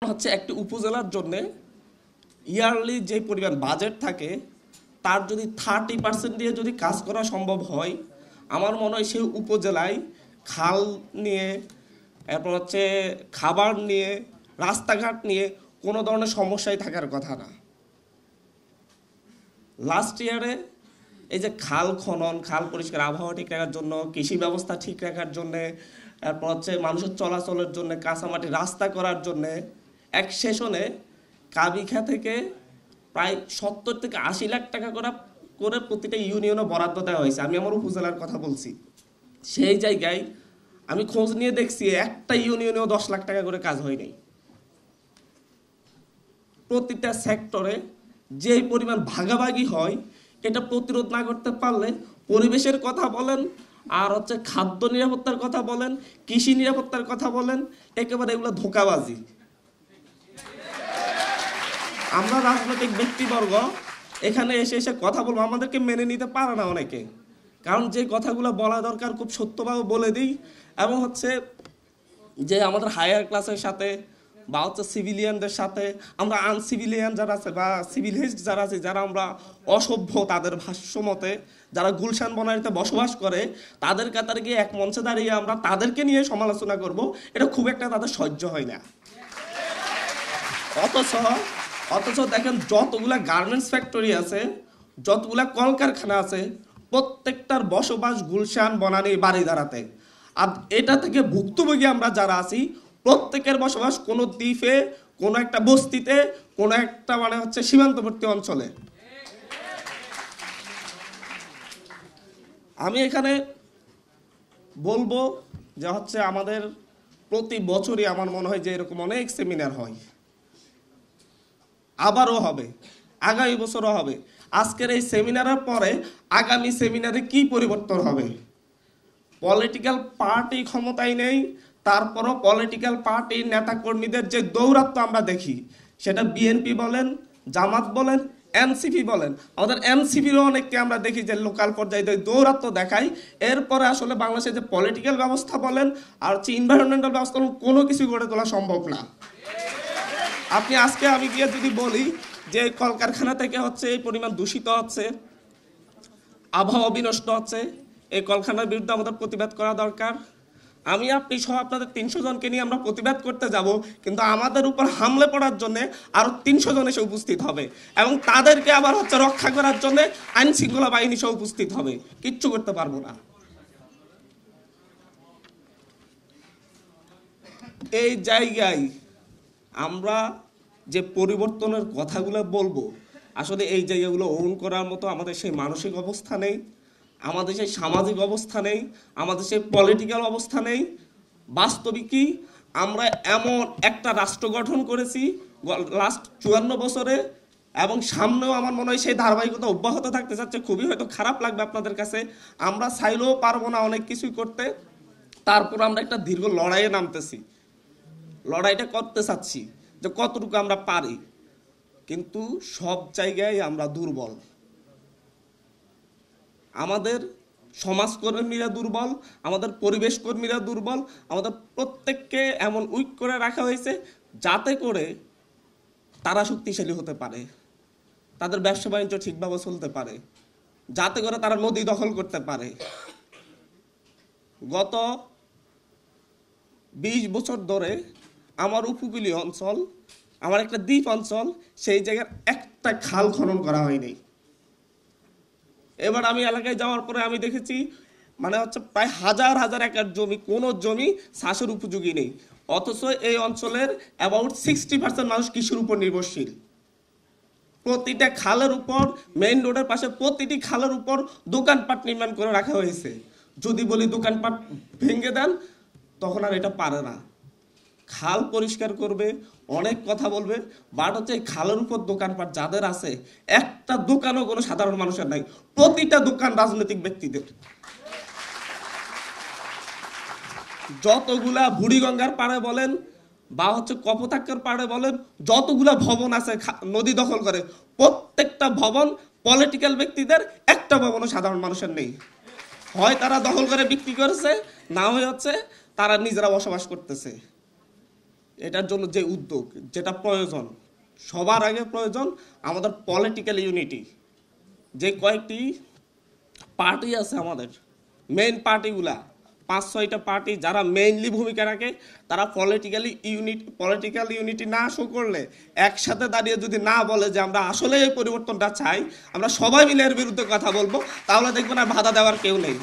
হচ্ছে একটি উপজেলার জন্য ইয়ারলি যে পরিমাণ বাজেট থাকে তার যদি 30% দিয়ে যদি কাজ করা সম্ভব হয়, আমার মনে হয় সেই উপজেলায় খাল নিয়ে, এরপর হচ্ছে খাবার নিয়ে, রাস্তাঘাট নিয়ে কোনো ধরনের সমস্যাই থাকার কথা না। লাস্ট ইয়ারে এই যে খাল খনন, খাল পরিষ্কার, আবহাওয়া ঠিক রাখার জন্য, কৃষি ব্যবস্থা ঠিক রাখার জন্যে, এরপর হচ্ছে মানুষের চলাচলের জন্য, কাঁচামাটি রাস্তা করার জন্যে এক সেশনে কাবিখা থেকে প্রায় 70 থেকে 80 লাখ টাকা করে প্রতিটা ইউনিয়নে বরাদ্দ দেওয়া হয়েছে। আমি আমার উপজেলার কথা বলছি। সেই জায়গায় আমি খোঁজ নিয়ে দেখছি একটা ইউনিয়নেও 10 লাখ টাকা করে কাজ হয় নাই। প্রতিটা সেক্টরে যে পরিমাণ ভাগাভাগি হয়, এটা প্রতিরোধ না করতে পারলে পরিবেশের কথা বলেন, আর হচ্ছে খাদ্য নিরাপত্তার কথা বলেন, কৃষি নিরাপত্তার কথা বলেন, একেবারে এগুলো ধোঁকাবাজি। আমরা রাজনৈতিক ব্যক্তিবর্গ এখানে এসে এসে কথা বলবো, আমাদেরকে মেনে নিতে পারে না অনেকে, কারণ যে কথাগুলো বলা দরকার খুব সত্যভাবে বলে দিই। এবং হচ্ছে যে আমাদের হায়ার ক্লাসের সাথে বা হচ্ছে সিভিলিয়ানদের সাথে, আমরা আনসিভিলিয়ান যারা আছে বা সিভিলাইজড যারা আছে, যারা আমরা অসভ্য তাদের ভাষ্য মতে, যারা গুলশান বনানীতে বসবাস করে, তাদের কাতারে গিয়ে এক মঞ্চে দাঁড়িয়ে আমরা তাদেরকে নিয়ে সমালোচনা করব, এটা খুব একটা তাদের সহ্য হয় না। অথচ দেখেন যতগুলা গার্মেন্টস ফ্যাক্টরি আছে, যতগুলা কলকারখানা আছে, প্রত্যেকটার বসবাস গুলশান বনানী বাড়িধারাতে। আর এটা থেকে ভুক্তভোগী আমরা যারা আছি, প্রত্যেকের বসবাস কোনো দ্বীপে, কোনো একটা বস্তিতে, কোনো একটা মানে হচ্ছে সীমান্তবর্তী অঞ্চলে। আমি এখানে বলবো যে হচ্ছে আমাদের প্রতি বছরই আমার মনে হয় যে এরকম অনেক সেমিনার হয়, আবারও হবে, আগামী বছরও হবে। আজকের এই সেমিনারের পরে আগামী সেমিনারে কি পরিবর্তন হবে? পলিটিক্যাল পার্টি ক্ষমতায় নেই, তারপরও পলিটিক্যাল পার্টির নেতাকর্মীদের যে দৌরাত্ম্য আমরা দেখি, সেটা বিএনপি বলেন, জামাত বলেন, এনসিপি বলেন, আমাদের এনসিপিরও অনেককে আমরা দেখি যে লোকাল পর্যায়ে দৌরাত্ম্য দেখায়। এরপরে আসলে বাংলাদেশের যে পলিটিক্যাল ব্যবস্থা বলেন আর হচ্ছে এনভায়রনমেন্টাল ব্যবস্থা বলেন, কোনো কিছু গড়ে তোলা সম্ভব না। আপনি আজকে আমি গিয়ে যদি বলি যে কলকারখানা থেকে হচ্ছে এই পরিমাণ দূষিত হচ্ছে, আবহাওয়া বিনষ্ট হচ্ছে, এই কলকারখানার বিরুদ্ধে আমাদের প্রতিবাদ করা দরকার, আমি আপনি সহ আপনাদের 300 জনকে নিয়ে আমরা প্রতিবাদ করতে যাব, কিন্তু আমাদের উপর হামলে পড়ার জন্য আরো 300 জন এসে উপস্থিত হবে, এবং তাদেরকে আবার হচ্ছে রক্ষা করার জন্য আইন শৃঙ্খলা বাহিনী সহ উপস্থিত হবে। কিচ্ছু করতে পারবো না। এই জায়গায় আমরা যে পরিবর্তনের কথাগুলো বলবো, আসলে এই জায়গাগুলো ওন করার মতো আমাদের সেই মানসিক অবস্থা নেই, আমাদের সেই সামাজিক অবস্থা নেই, আমাদের সেই পলিটিক্যাল অবস্থা নেই। বাস্তবিকই আমরা এমন একটা রাষ্ট্র গঠন করেছি লাস্ট 54 বছরে, এবং সামনেও আমার মনে হয় সেই ধারাবাহিকতা অব্যাহত থাকতে যাচ্ছে। খুবই হয়তো খারাপ লাগবে আপনাদের কাছে, আমরা চাইলেও পারবো না অনেক কিছুই করতে। তারপর আমরা একটা দীর্ঘ লড়াইয়ে নামতেছি, লড়াইটা করতে চাচ্ছি যে কতটুকু আমরা পারি, কিন্তু সব জায়গায় আমরা দুর্বল। আমাদের সমাজকর্মীরা দুর্বল, আমাদের পরিবেশ কর্মীরা দুর্বল, আমাদের প্রত্যেককে এমন উইক করে রাখা হয়েছে যাতে করে তারা শক্তিশালী হতে পারে, তাদের ব্যবসা বাণিজ্য ঠিকভাবে চলতে পারে, যাতে করে তারা নদী দখল করতে পারে। গত 20 বছর ধরে আমার উপকূলীয় অঞ্চল, আমার একটা দ্বীপ অঞ্চল, সেই জায়গার একটা খাল খনন করা হয়নি। এবার আমি এলাকায় যাওয়ার পরে আমি দেখেছি মানে হচ্ছে প্রায় হাজার হাজার একর জমি, কোনো জমি চাষের উপযোগী নেই, অথচ এই অঞ্চলের অ্যাবাউট 60% মানুষ কৃষির উপর নির্ভরশীল। প্রতিটা খালের উপর, মেইন রোডের পাশে প্রতিটি খালের উপর দোকানপাট নির্মাণ করে রাখা হয়েছে। যদি বলি দোকানপাট ভেঙে দেন, তখন আর এটা পারে না। খাল পরিষ্কার করবে, অনেক কথা বলবে, বাট হচ্ছে এই খালের উপর দোকানপাট যাদের আছে, একটা দোকানও কোনো সাধারণ মানুষের নাই, প্রতিটা দোকান রাজনৈতিক ব্যক্তিদের। যতগুলা বুড়িগঙ্গার পাড়ে বলেন বা হচ্ছে কপোতাক্ষের পাড়ে বলেন, যতগুলা ভবন আছে নদী দখল করে, প্রত্যেকটা ভবন পলিটিক্যাল ব্যক্তিদের, একটা ভবনও সাধারণ মানুষের নেই। হয় তারা দখল করে বিক্রি করেছে, না হয় হচ্ছে তারা নিজেরা বসবাস করতেছে। এটার জন্য যে উদ্যোগ, যেটা প্রয়োজন, সবার আগে প্রয়োজন আমাদের পলিটিক্যাল ইউনিটি। যে কয়েকটি পার্টি আছে আমাদের, মেইন পার্টিগুলা, 5-6টা পার্টি যারা মেইনলি ভূমিকা রাখে, তারা পলিটিক্যাল ইউনিটি না শো করলে, একসাথে দাঁড়িয়ে যদি না বলে যে আমরা আসলে এই পরিবর্তনটা চাই, আমরা সবাই মিলে এর বিরুদ্ধে কথা বলবো, তাহলে দেখবেন আর বাধা দেওয়ার কেউ নেই।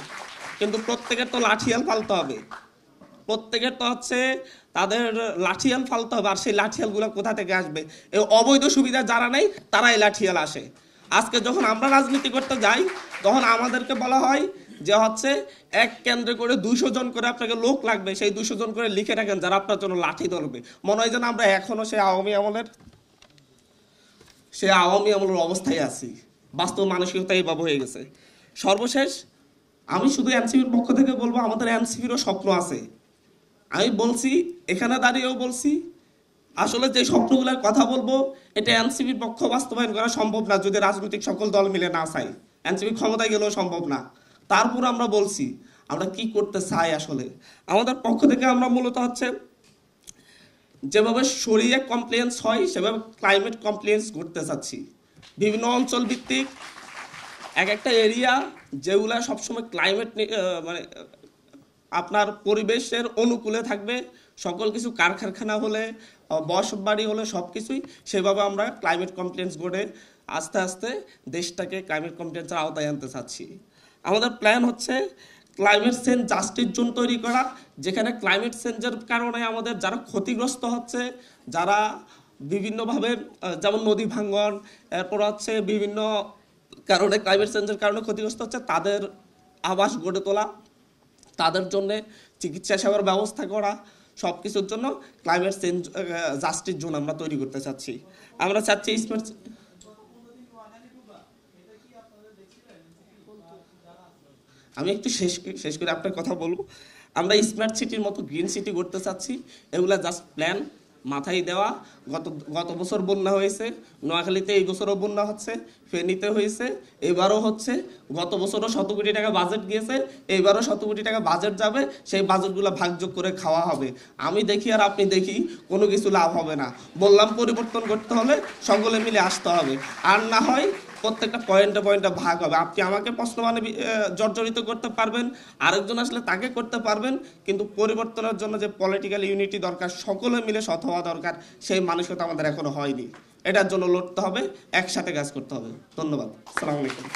কিন্তু প্রত্যেকের তো লাঠিয়াল ফালতে হবে, প্রত্যেকের তো হচ্ছে তাদের লাঠিয়াল ফালতে হবে। আর সেই লাঠিয়ালগুলো কোথা থেকে আসবে? এই অবৈধ সুবিধা যারা নেই তারাই লাঠিয়াল আসে। আজকে যখন আমরা রাজনীতি করতে যাই, তখন আমাদেরকে বলা হয় যে হচ্ছে এক কেন্দ্রে করে 200 জন করে আপনাকে লোক লাগবে, সেই 200 জন করে লিখে রাখেন যারা আপনার জন্য লাঠি ধরবে। মনে হয় যেন আমরা এখনো সেই আওয়ামী আমলের অবস্থায় আছি। বাস্তব মানসিকতা এইভাবে হয়ে গেছে। সর্বশেষ আমি শুধু এনসিপির পক্ষ থেকে বলবো, আমাদের এনসিপিরও স্বপ্ন আছে। আমি বলছি, এখানে দাঁড়িয়েও বলছি, আসলে যে স্বপ্নগুলোর কথা বলবো, এটা এনসিপির পক্ষ বাস্তবায়ন করা সম্ভব না যদি রাজনৈতিক সকল দল মিলে না চাই। এনসিপি ক্ষমতায় গেলেও সম্ভব না। তারপর আমরা বলছি আমরা কি করতে চাই। আসলে আমাদের পক্ষ থেকে আমরা মূলত হচ্ছে যেভাবে শরিয়া কমপ্লেন্স হয়, সেভাবে ক্লাইমেট কমপ্লেন্স করতে চাচ্ছি। বিভিন্ন অঞ্চল ভিত্তিক এক একটা এরিয়া যেগুলা সবসময় ক্লাইমেট মানে আপনার পরিবেশের অনুকূলে থাকবে, সকল কিছু কারখানা হলে, বসতবাড়ি হলে, সব কিছুই সেভাবে আমরা ক্লাইমেট কমপ্লেন্স করে আস্তে আস্তে দেশটাকে ক্লাইমেট কমপ্লেন্সের আওতায় আনতে চাচ্ছি। আমাদের প্ল্যান হচ্ছে ক্লাইমেট চেঞ্জ জাস্টিস জোন তৈরি করা, যেখানে ক্লাইমেট চেঞ্জের কারণে আমাদের যারা ক্ষতিগ্রস্ত হচ্ছে, যারা বিভিন্নভাবে যেমন নদী ভাঙ্গন, এরপর হচ্ছে বিভিন্ন কারণে ক্লাইমেট চেঞ্জের কারণে ক্ষতিগ্রস্ত হচ্ছে, তাদের আবাস গড়ে তোলা, তাদের জন্য চিকিৎসা সেবার ব্যবস্থা করা, সব কিছুর জন্য ক্লাইমেট চেঞ্জ জাস্টিস জোন আমরা তৈরি করতে চাচ্ছি। আমরা চাচ্ছি স্মার্ট, আমি একটু শেষ করে আপনার কথা বলবো। আমরা স্মার্ট সিটির মতো গ্রিন সিটি করতে চাচ্ছি। এগুলা জাস্ট প্ল্যান, মাথায় দেওয়া। গত বছর বন্যা হয়েছে, নোয়াখালীতে এই বছরও বন্যা হচ্ছে, ফেনীতে হয়েছে, এবারও হচ্ছে। গত বছরও 100 কোটি টাকা বাজেট গিয়েছে, এইবারও 100 কোটি টাকা বাজেট যাবে। সেই বাজেটগুলো ভাগযোগ করে খাওয়া হবে। আমি দেখি আর আপনি দেখি, কোনো কিছু লাভ হবে না। বললাম পরিবর্তন করতে হলে সকলে মিলে আসতে হবে, আর না হয় প্রত্যেকটা পয়েন্টে ভাগ হবে। আপনি আমাকে প্রশ্ন মানে জর্জরিত করতে পারবেন, আরেকজন আসলে তাকে করতে পারবেন, কিন্তু পরিবর্তনের জন্য যে পলিটিক্যাল ইউনিটি দরকার, সকলে মিলে সৎ হওয়া দরকার, সেই মানসিকতা আমাদের এখনো হয়নি। এটার জন্য লড়তে হবে, একসাথে কাজ করতে হবে। ধন্যবাদ। আসসালামু আলাইকুম।